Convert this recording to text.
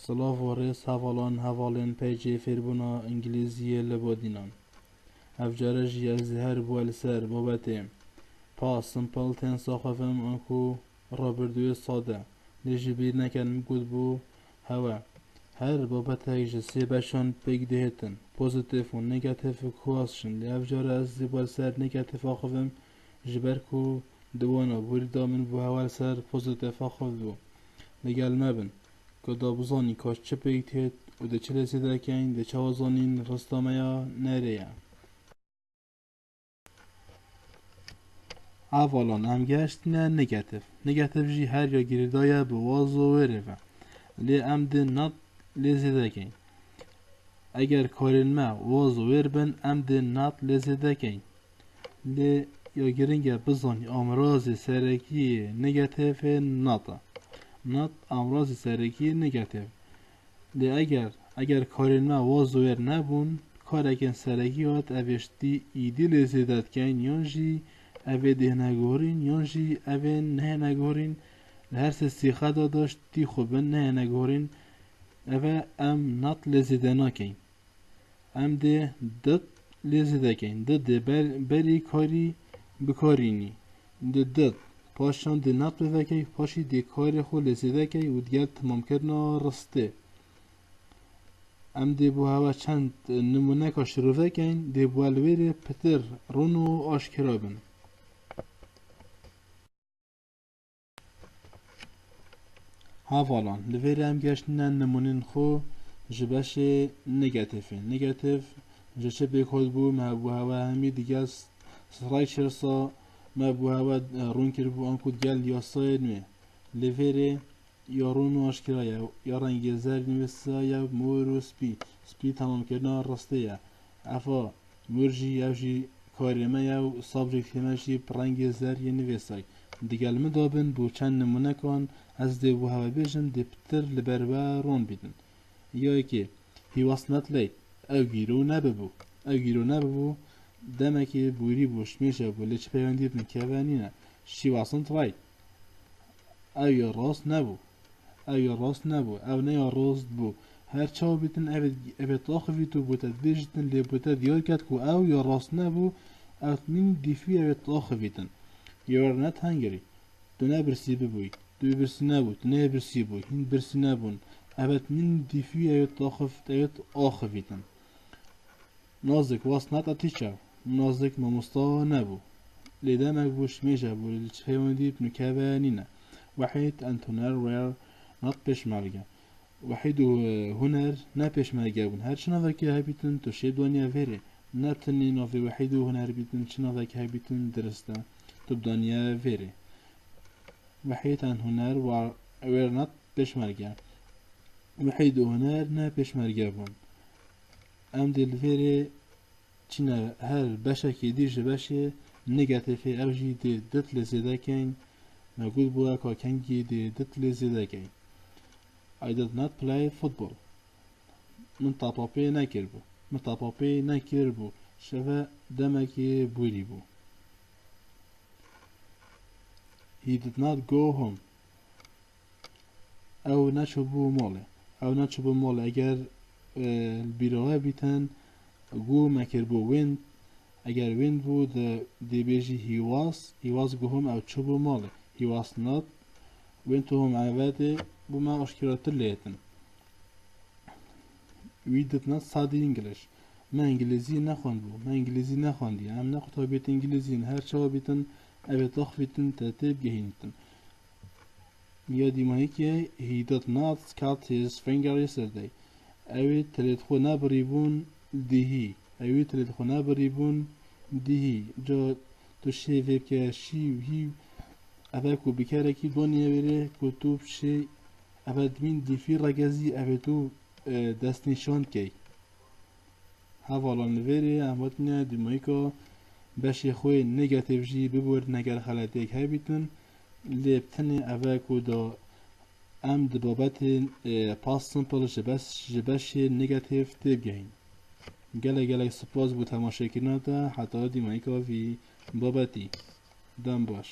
سلاف و ریس هوالان هوالین پیجی فیربونا انگلیزی لبادینان افجاره جی از هر بوال سر بابتیم پا سمپل تن ساخفم انکو رابردوی ساده لیجی بیر نکن مگود بو هوا هر بابت جسی بشان پیگ دهتن پوزیتیف و نگاتیف کواسشن لی افجاره از بوال سر نگاتیف آخفم جبر کو دوانا بوری دامن بو هوال سر پوزیتیف آخف بو لگل مبن که دابزانی کاش چه پیگ تهت و ده چه لسیده کن ده چه وزانین رستامیا نره اوالان هم گشت نه نگاتیف جی هر یا گیردایا به وازو وره لی ام ده نات لزیده کن اگر کارین ما وازو ور بن ام ده نات لزیده کن لی یا گرینگه بزانی امراض سرکی نگاتیف نات امراض سرکی نگاتیف لی اگر کارین ما وازو ور نبون کارکن سرکی هات اوشتی ایدی لزیده کن یونجی اوه ده نگورین یونجی اوه نه نگورین هر سیخه داشت تی خوبن نه نگورین اوه ام نات لزیده نکن ام ده دت لزیده کن ده بری کاری بکارینی ده پاشان ده نات بوکی پاشی ده کاری خو لزیده کی و دیگر تمام کرنا رسته ام ده بو هوا چند نمونه کاشروه کن ده بو الویره پتر رونو آشکرابن هاوالان لویر هم گشتن نمونین خو جبش نگاتیف جچه بیکود بو ما بو هوا همی دیگه سرای چرسا ما بو هوا رون کر بو انکو گل یاسای نوی لویر یا رون آشکرا یا رنگ زر نویسا یا مور و سپی تمام کردن رسته یا افا مرجی یا جی کاریمه یا صبری کتیمه جی رنگ زر یه نویسای دیگه المدابن بو چند نمونه کن از ده بو هوا بیجن ده پتر لبربه رون بیدن یا که هیواس نتلی او گیرو نببو دمکی بوری بوش میشه بو لیچ پیوندید نکوانینه شیواسن ترای او یا راست نبو او نه یا راست بو هر چاو بیتن اوه تاخوی تو بوتا دیجتن لی بوتا دیار کد که او یا راست نبو او من دیفی اوه تاخویتن You are not hungry. Du ne birsi bibui. Du birsi nebu. Du ne birsi bui. Hin birsi nebun. Evet min difi evet ahıfiten. Nazik was not a teacher. Nazik mamusta nebu. Lidemek bu şmeja bu lçheyvan dip nükevanina. Vahid and huner were not peşmerge. Vahid huner ne peşmerge bun. Her şınavaki habitin tu şedvanya veri. Ne tani navi vahid huner bitin şınavaki habitin derste. تبدانيا فيري وحيد عن هنر ويرنات بشمرجع وحيد هنر نا بشمرجع بون ام دل فيري چنا هر باشا كي ديج باشا نيجاتيفي اوجي دي دت لزيدا كين موجود بوا كا كانجي دي دت لزيدا كين I did not play football من طابابي ناكربو شفا دمكي بوري بو He did not go home. او نشبو ماله اگر البیراه بیتن گو مکر بو wind اگر wind بود دی بیجی he was go home او چبو ماله he was not went to home عوده بو ما اشکرات لیتن we did not study English ما انگلیزی نخواندی هم نخواه بیت انگلیزی هر چوا بیتن evet akhvitin tatib gehintin. Ya dimahi ki he did not cut his finger yesterday. Evet telefona bribun dihi. Jo tu şevib ke şiv hiv evet ku bikare ki donya vere kutub şey evet min difi ragazi evet tu dest nişan ki. Havalan vere amatnya dimahi ko باشه خوی نگاتیو جی ببور نگر خلاتی که بیتن لیبتنی اوه کودا ام دبابت پاس سمپل جبشه نگاتیو تیب گهین گله سپاس بو تماشا کرنا تا حتی دیمایی که وی بابتی دم باش